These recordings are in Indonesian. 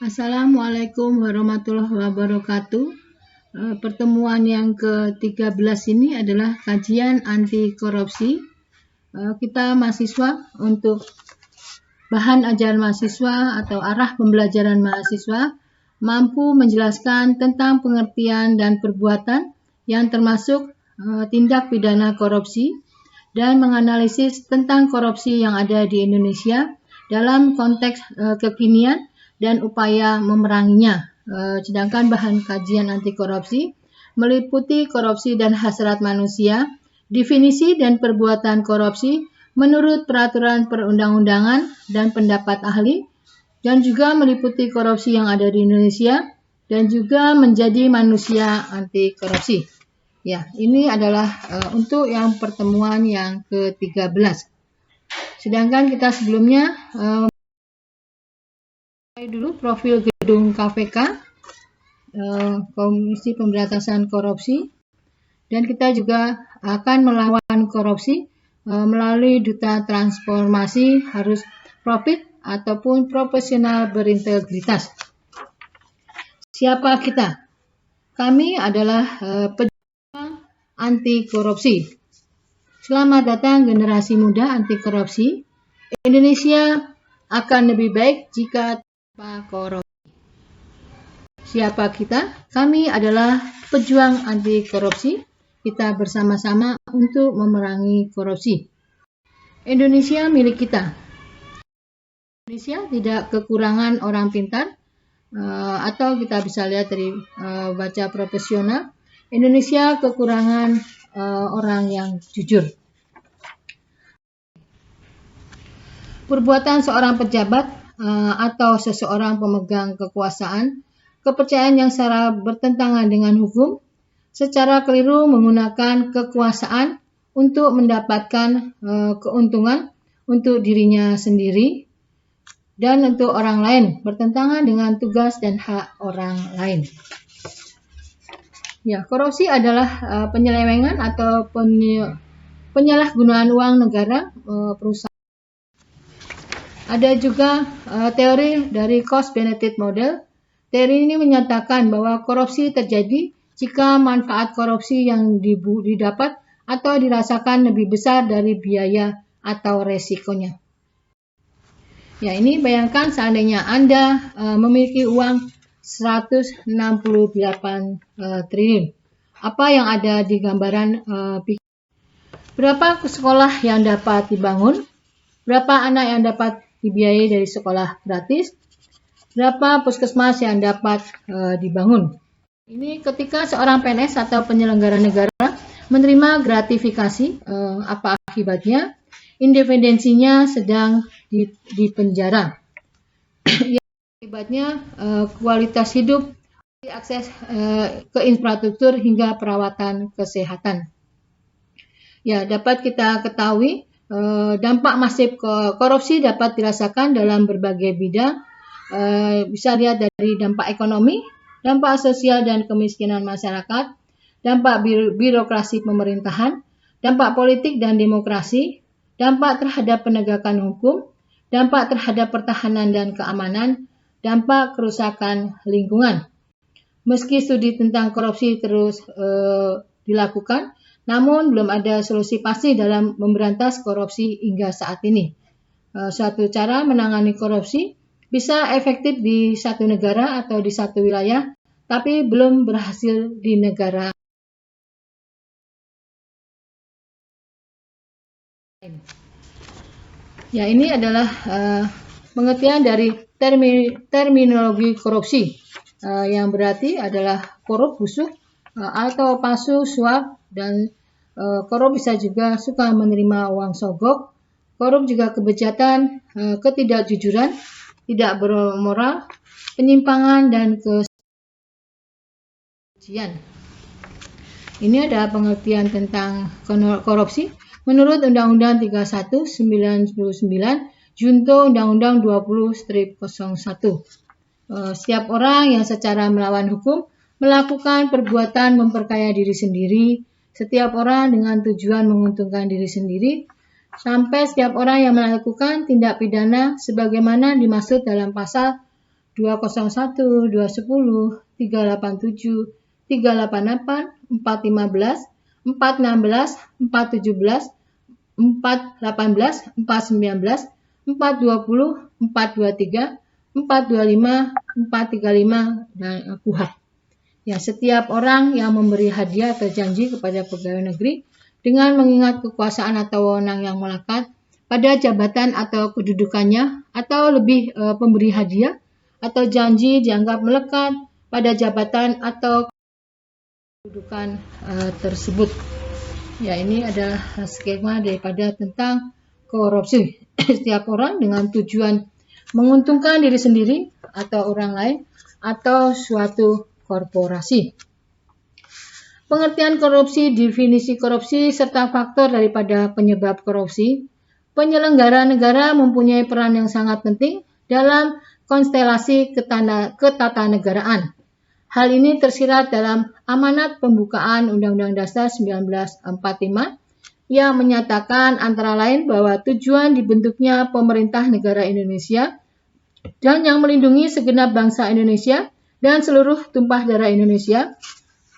Assalamualaikum warahmatullahi wabarakatuh. Pertemuan yang ke-13 ini adalah kajian anti korupsi. Kita mahasiswa untuk bahan ajaran mahasiswa atau arah pembelajaran mahasiswa mampu menjelaskan tentang pengertian dan perbuatan yang termasuk tindak pidana korupsi dan menganalisis tentang korupsi yang ada di Indonesia dalam konteks kekinian dan upaya memeranginya. Sedangkan bahan kajian anti korupsi meliputi korupsi dan hasrat manusia, definisi dan perbuatan korupsi menurut peraturan perundang-undangan dan pendapat ahli, dan juga meliputi korupsi yang ada di Indonesia dan juga menjadi manusia anti korupsi. Ya, ini adalah untuk yang pertemuan yang ke-13. Sedangkan kita sebelumnya dulu profil gedung KPK, Komisi Pemberantasan Korupsi, dan kita juga akan melawan korupsi melalui Duta Transformasi Harus Profit ataupun Profesional Berintegritas. Siapa kita? Kami adalah pejuang anti korupsi. Selamat datang generasi muda anti korupsi. Indonesia akan lebih baik jika tanpa korupsi. Siapa kita? Kami adalah pejuang anti korupsi. Kita bersama-sama untuk memerangi korupsi. Indonesia milik kita. Indonesia tidak kekurangan orang pintar, atau kita bisa lihat dari baca profesional. Indonesia kekurangan orang yang jujur. Perbuatan seorang pejabat atau seseorang pemegang kekuasaan, kepercayaan yang secara bertentangan dengan hukum, secara keliru menggunakan kekuasaan untuk mendapatkan keuntungan untuk dirinya sendiri dan untuk orang lain, bertentangan dengan tugas dan hak orang lain. Ya, korupsi adalah penyelewengan atau penyalahgunaan uang negara perusahaan. Ada juga teori dari cost benefit model. Teori ini menyatakan bahwa korupsi terjadi jika manfaat korupsi yang didapat atau dirasakan lebih besar dari biaya atau resikonya. Ya, ini bayangkan seandainya Anda memiliki uang 168 triliun. Apa yang ada di gambaran? Berapa sekolah yang dapat dibangun? Berapa anak yang dapat dibiayai dari sekolah gratis? Berapa puskesmas yang dapat dibangun? Ini ketika seorang PNS atau penyelenggara negara menerima gratifikasi, apa akibatnya? Independensinya sedang dipenjara. Akibatnya kualitas hidup, akses ke infrastruktur hingga perawatan kesehatan. Ya, dapat kita ketahui dampak masif korupsi dapat dirasakan dalam berbagai bidang. Bisa lihat dari dampak ekonomi, dampak sosial dan kemiskinan masyarakat, dampak birokrasi pemerintahan, dampak politik dan demokrasi, dampak terhadap penegakan hukum, dampak terhadap pertahanan dan keamanan, dampak kerusakan lingkungan. Meski studi tentang korupsi terus dilakukan, namun belum ada solusi pasti dalam memberantas korupsi hingga saat ini. Suatu cara menangani korupsi bisa efektif di satu negara atau di satu wilayah, tapi belum berhasil di negara lain. Ya, ini adalah pengertian dari terminologi korupsi, yang berarti adalah korup, busuk, atau palsu, suap, dan korup bisa juga suka menerima uang sogok. Korup juga kebejatan, ketidakjujuran, tidak bermoral, penyimpangan, dan kesucian. Ini ada pengertian tentang korupsi. Menurut Undang-Undang 31/99, Junto Undang-Undang 20/01. Setiap orang yang secara melawan hukum melakukan perbuatan memperkaya diri sendiri, setiap orang dengan tujuan menguntungkan diri sendiri, sampai setiap orang yang melakukan tindak pidana sebagaimana dimaksud dalam pasal 201, 210, 387, 388, 415, 416, 417, 418, 419, 420, 423, 425, 435, dan KUHP. Ya, setiap orang yang memberi hadiah atau janji kepada pegawai negeri dengan mengingat kekuasaan atau wewenang yang melekat pada jabatan atau kedudukannya, atau lebih pemberi hadiah atau janji dianggap melekat pada jabatan atau kedudukan tersebut. Ya, ini adalah skema daripada tentang korupsi. Setiap orang dengan tujuan menguntungkan diri sendiri atau orang lain atau suatu korporasi. Pengertian korupsi, definisi korupsi, serta faktor daripada penyebab korupsi. Penyelenggara negara mempunyai peran yang sangat penting dalam konstelasi ketatanegaraan. Hal ini tersirat dalam amanat pembukaan Undang-Undang Dasar 1945 yang menyatakan antara lain bahwa tujuan dibentuknya pemerintah negara Indonesia dan yang melindungi segenap bangsa Indonesia dan seluruh tumpah darah Indonesia,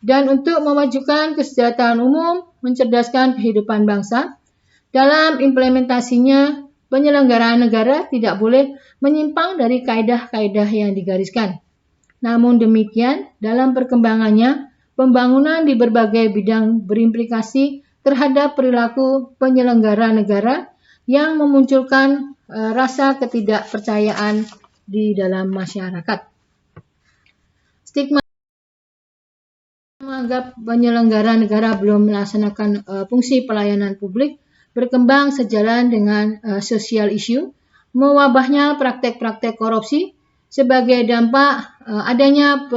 dan untuk memajukan kesejahteraan umum, mencerdaskan kehidupan bangsa. Dalam implementasinya, penyelenggaraan negara tidak boleh menyimpang dari kaedah-kaedah yang digariskan. Namun demikian, dalam perkembangannya, pembangunan di berbagai bidang berimplikasi terhadap perilaku penyelenggara negara yang memunculkan rasa ketidakpercayaan di dalam masyarakat. Stigma menganggap penyelenggara negara belum melaksanakan fungsi pelayanan publik berkembang sejalan dengan social issue, mewabahnya praktek-praktek korupsi sebagai dampak adanya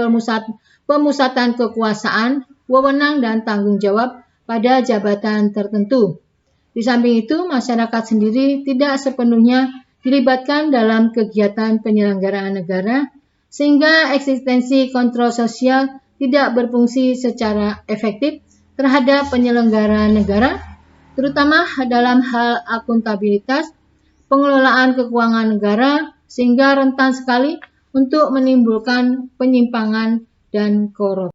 pemusatan kekuasaan, wewenang dan tanggung jawab pada jabatan tertentu. Di samping itu, masyarakat sendiri tidak sepenuhnya dilibatkan dalam kegiatan penyelenggaraan negara, sehingga eksistensi kontrol sosial tidak berfungsi secara efektif terhadap penyelenggaraan negara, terutama dalam hal akuntabilitas, pengelolaan keuangan negara, sehingga rentan sekali untuk menimbulkan penyimpangan dan korupsi.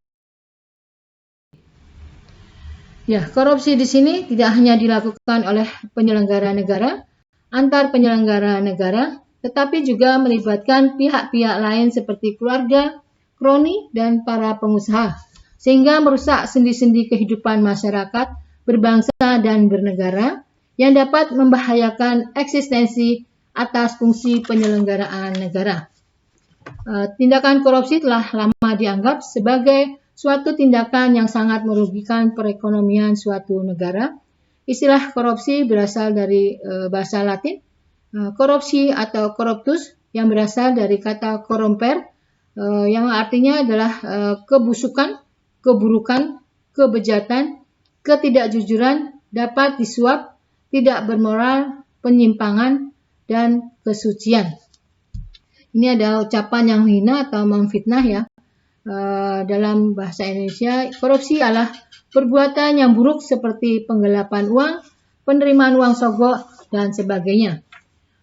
Ya, korupsi di sini tidak hanya dilakukan oleh penyelenggara negara, antar penyelenggara negara, tetapi juga melibatkan pihak-pihak lain seperti keluarga, kroni, dan para pengusaha, sehingga merusak sendi-sendi kehidupan masyarakat, berbangsa dan bernegara, yang dapat membahayakan eksistensi atas fungsi penyelenggaraan negara. Tindakan korupsi telah lama dianggap sebagai suatu tindakan yang sangat merugikan perekonomian suatu negara. Istilah korupsi berasal dari bahasa Latin, korupsi atau corruptus, yang berasal dari kata corromper, yang artinya adalah kebusukan, keburukan, kebejatan, ketidakjujuran, dapat disuap, tidak bermoral, penyimpangan, dan kesucian. Ini adalah ucapan yang hina atau memfitnah ya. Dalam bahasa Indonesia, korupsi adalah perbuatan yang buruk seperti penggelapan uang, penerimaan uang sogok, dan sebagainya.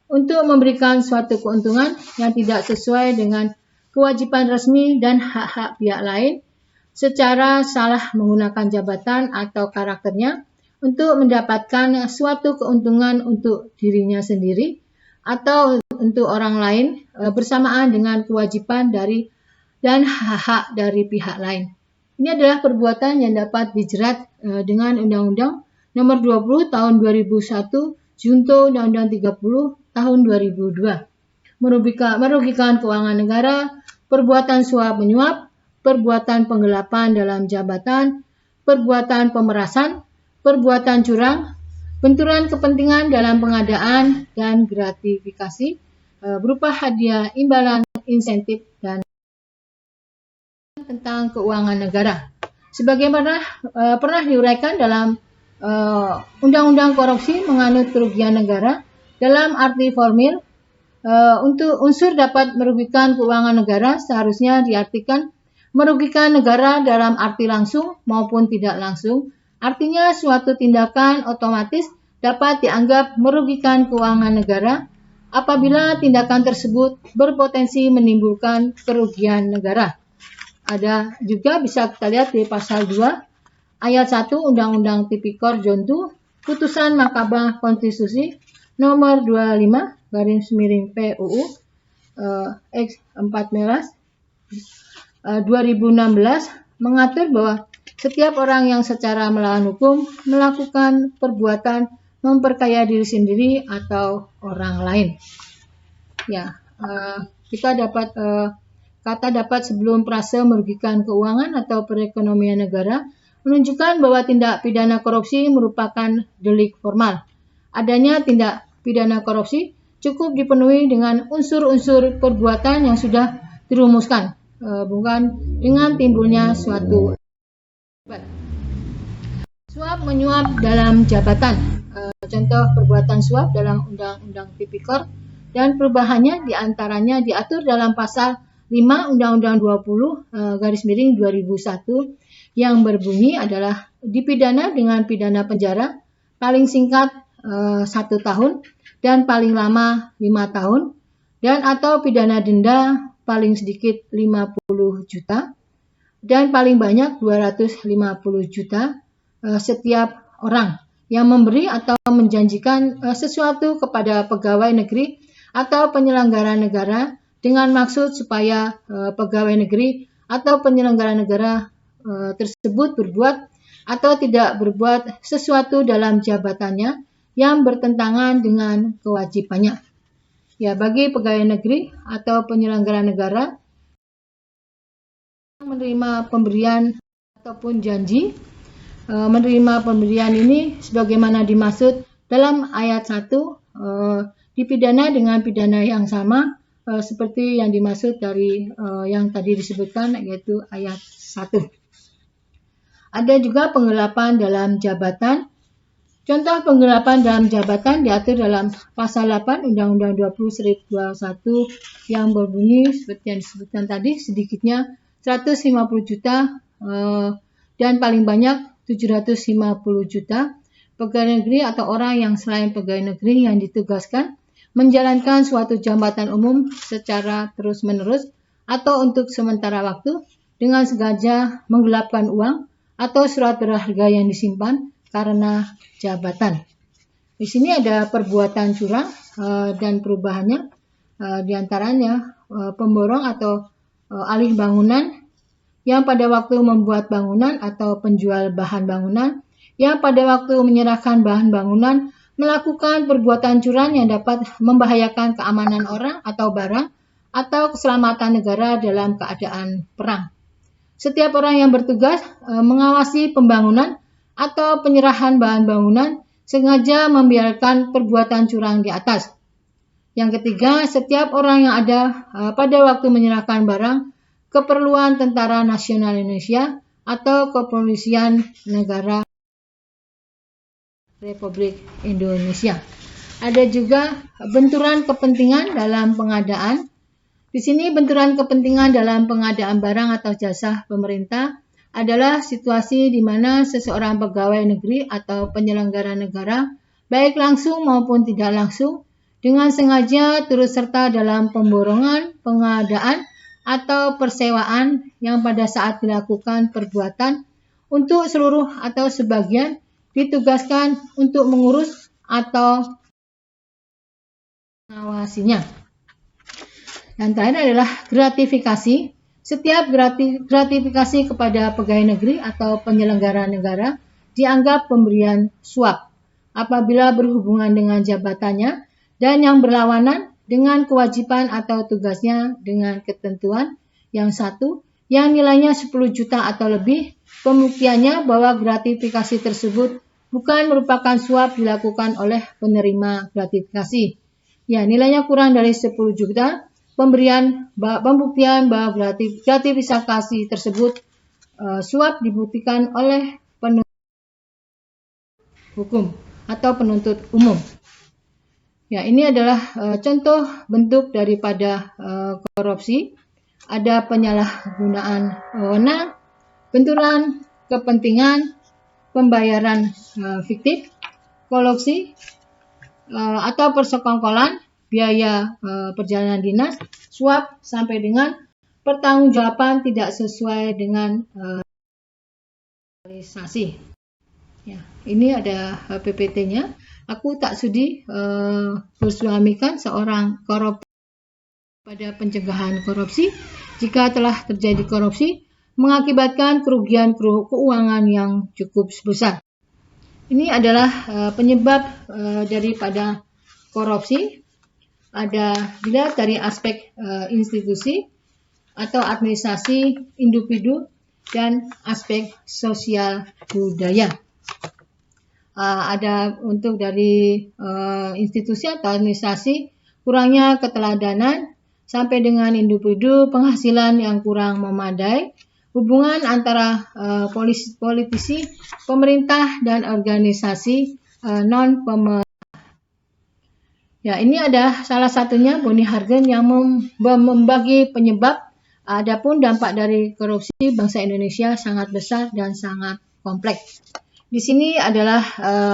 Untuk memberikan suatu keuntungan yang tidak sesuai dengan kewajiban resmi dan hak-hak pihak lain, secara salah menggunakan jabatan atau karakternya untuk mendapatkan suatu keuntungan untuk dirinya sendiri atau untuk orang lain bersamaan dengan kewajiban dari dan hak-hak dari pihak lain. Ini adalah perbuatan yang dapat dijerat dengan Undang-Undang Nomor 20 Tahun 2001, Junto Undang-Undang 30 Tahun 2002. Merugikan keuangan negara, perbuatan suap menyuap, perbuatan penggelapan dalam jabatan, perbuatan pemerasan, perbuatan curang, benturan kepentingan dalam pengadaan, dan gratifikasi berupa hadiah, imbalan, insentif, dan tentang keuangan negara. Sebagaimana pernah diuraikan dalam Undang-Undang Korupsi menganut kerugian negara dalam arti formil, untuk unsur dapat merugikan keuangan negara seharusnya diartikan merugikan negara dalam arti langsung maupun tidak langsung. Artinya suatu tindakan otomatis dapat dianggap merugikan keuangan negara apabila tindakan tersebut berpotensi menimbulkan kerugian negara. Ada juga bisa kita lihat di pasal 2 ayat 1 Undang-Undang Tipikor Jontu, putusan Mahkamah Konstitusi nomor 25/PUU X 14 2016 mengatur bahwa setiap orang yang secara melawan hukum melakukan perbuatan memperkaya diri sendiri atau orang lain. Ya, kita dapat kata dapat sebelum prase merugikan keuangan atau perekonomian negara menunjukkan bahwa tindak pidana korupsi merupakan delik formal. Adanya tindak pidana korupsi cukup dipenuhi dengan unsur-unsur perbuatan yang sudah dirumuskan, bukan dengan timbulnya suatu suap menyuap dalam jabatan. Contoh perbuatan suap dalam Undang-Undang Tipikor dan perubahannya diantaranya diatur dalam pasal 5 Undang-Undang 20/2001 yang berbunyi adalah dipidana dengan pidana penjara paling singkat 1 tahun dan paling lama 5 tahun dan atau pidana denda paling sedikit 50 juta dan paling banyak 250 juta setiap orang yang memberi atau menjanjikan sesuatu kepada pegawai negeri atau penyelenggara negara dengan maksud supaya pegawai negeri atau penyelenggara negara tersebut berbuat atau tidak berbuat sesuatu dalam jabatannya yang bertentangan dengan kewajibannya. Ya, bagi pegawai negeri atau penyelenggara negara menerima pemberian ataupun janji, menerima pemberian ini sebagaimana dimaksud dalam ayat 1 dipidana dengan pidana yang sama seperti yang dimaksud dari yang tadi disebutkan, yaitu ayat 1. Ada juga penggelapan dalam jabatan. Contoh penggelapan dalam jabatan diatur dalam pasal 8 Undang-Undang 20/2021 yang berbunyi seperti yang disebutkan tadi, sedikitnya 150 juta dan paling banyak 750 juta pegawai negeri atau orang yang selain pegawai negeri yang ditugaskan menjalankan suatu jabatan umum secara terus-menerus atau untuk sementara waktu dengan sengaja menggelapkan uang atau surat berharga yang disimpan karena jabatan. Di sini ada perbuatan curang dan perubahannya, diantaranya pemborong atau alih bangunan yang pada waktu membuat bangunan atau penjual bahan bangunan yang pada waktu menyerahkan bahan bangunan melakukan perbuatan curang yang dapat membahayakan keamanan orang atau barang atau keselamatan negara dalam keadaan perang. Setiap orang yang bertugas mengawasi pembangunan atau penyerahan bahan bangunan sengaja membiarkan perbuatan curang di atas. Yang ketiga, setiap orang yang ada pada waktu menyerahkan barang keperluan Tentara Nasional Indonesia atau Kepolisian Negara Republik Indonesia. Ada juga benturan kepentingan dalam pengadaan. Di sini benturan kepentingan dalam pengadaan barang atau jasa pemerintah adalah situasi di mana seseorang pegawai negeri atau penyelenggara negara, baik langsung maupun tidak langsung, dengan sengaja turut serta dalam pemborongan, pengadaan, atau persewaan yang pada saat dilakukan perbuatan untuk seluruh atau sebagian ditugaskan untuk mengurus atau mengawasinya. Yang terakhir adalah gratifikasi. Setiap gratifikasi kepada pegawai negeri atau penyelenggara negara dianggap pemberian suap apabila berhubungan dengan jabatannya dan yang berlawanan dengan kewajiban atau tugasnya dengan ketentuan yang satu yang nilainya 10 juta atau lebih, pembuktiannya bahwa gratifikasi tersebut bukan merupakan suap dilakukan oleh penerima gratifikasi. Ya, nilainya kurang dari 10 juta, pembuktian bahwa gratifikasi tersebut suap dibuktikan oleh penuntut hukum atau penuntut umum. Ya, ini adalah contoh bentuk daripada korupsi. Ada penyalahgunaan wewenang, benturan kepentingan, pembayaran fiktif, kolusi atau persekongkolan, biaya perjalanan dinas, suap, sampai dengan pertanggungjawaban tidak sesuai dengan realisasi. Ya, ini ada PPT-nya. Aku tak sudi bersuamikan seorang koruptor pada pencegahan korupsi jika telah terjadi korupsi mengakibatkan kerugian keuangan yang cukup besar. Ini adalah penyebab daripada korupsi. Ada dilihat dari aspek institusi atau administrasi individu dan aspek sosial budaya. Ada untuk dari institusi atau administrasi, kurangnya keteladanan sampai dengan individu, penghasilan yang kurang memadai, hubungan antara politisi, pemerintah dan organisasi non-pemerintah. Ya, ini ada salah satunya Boni Hargen yang membagi penyebab. Adapun dampak dari korupsi bangsa Indonesia sangat besar dan sangat kompleks. Di sini adalah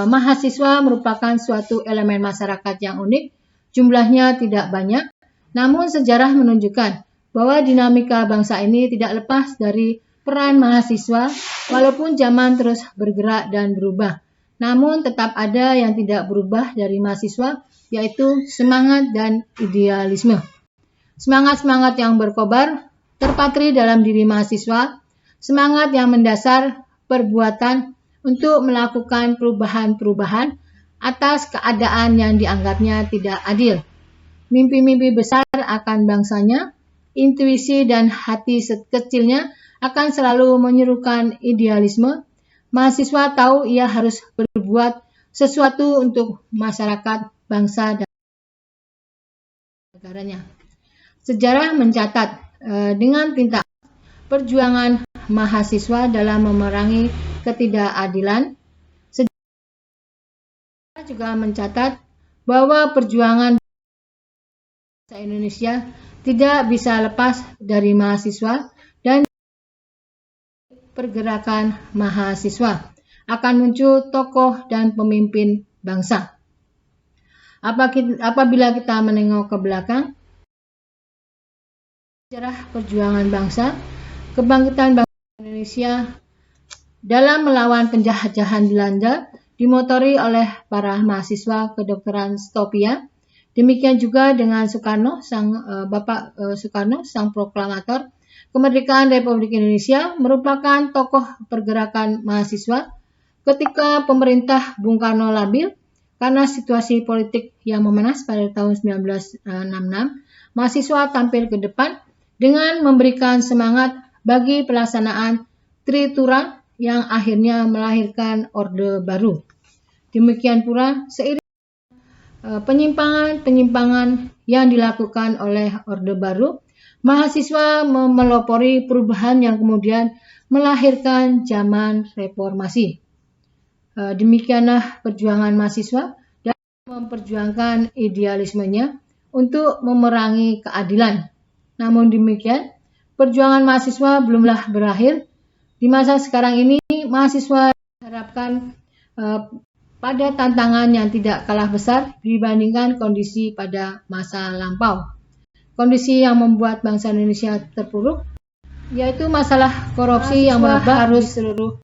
mahasiswa merupakan suatu elemen masyarakat yang unik, jumlahnya tidak banyak, namun sejarah menunjukkan bahwa dinamika bangsa ini tidak lepas dari peran mahasiswa, walaupun zaman terus bergerak dan berubah. Namun tetap ada yang tidak berubah dari mahasiswa, yaitu semangat dan idealisme. Semangat-semangat yang berkobar terpatri dalam diri mahasiswa, semangat yang mendasar perbuatan untuk melakukan perubahan-perubahan atas keadaan yang dianggapnya tidak adil. Mimpi-mimpi besar akan bangsanya, intuisi dan hati kecilnya akan selalu menyerukan idealisme. Mahasiswa tahu ia harus berbuat sesuatu untuk masyarakat, bangsa, dan negaranya. Sejarah mencatat dengan tinta perjuangan mahasiswa dalam memerangi ketidakadilan. Sejarah juga mencatat bahwa perjuangan bangsa Indonesia tidak bisa lepas dari mahasiswa dan pergerakan mahasiswa. Akan muncul tokoh dan pemimpin bangsa. Apabila kita menengok ke belakang, sejarah perjuangan bangsa, kebangkitan bangsa Indonesia dalam melawan penjajahan Belanda dimotori oleh para mahasiswa kedokteran Stopia. Demikian juga dengan Soekarno, Bapak Soekarno, sang proklamator kemerdekaan Republik Indonesia, merupakan tokoh pergerakan mahasiswa ketika pemerintah Bung Karno labil karena situasi politik yang memanas pada tahun 1966. Mahasiswa tampil ke depan dengan memberikan semangat bagi pelaksanaan Tritura yang akhirnya melahirkan Orde Baru. Demikian pula seiring penyimpangan-penyimpangan yang dilakukan oleh Orde Baru, mahasiswa melopori perubahan yang kemudian melahirkan zaman reformasi. Demikianlah perjuangan mahasiswa dan memperjuangkan idealismenya untuk memerangi keadilan. Namun demikian, perjuangan mahasiswa belumlah berakhir. Di masa sekarang ini, mahasiswa diharapkan pada tantangan yang tidak kalah besar dibandingkan kondisi pada masa lampau. Kondisi yang membuat bangsa Indonesia terpuruk, yaitu masalah korupsi yang merebak di seluruh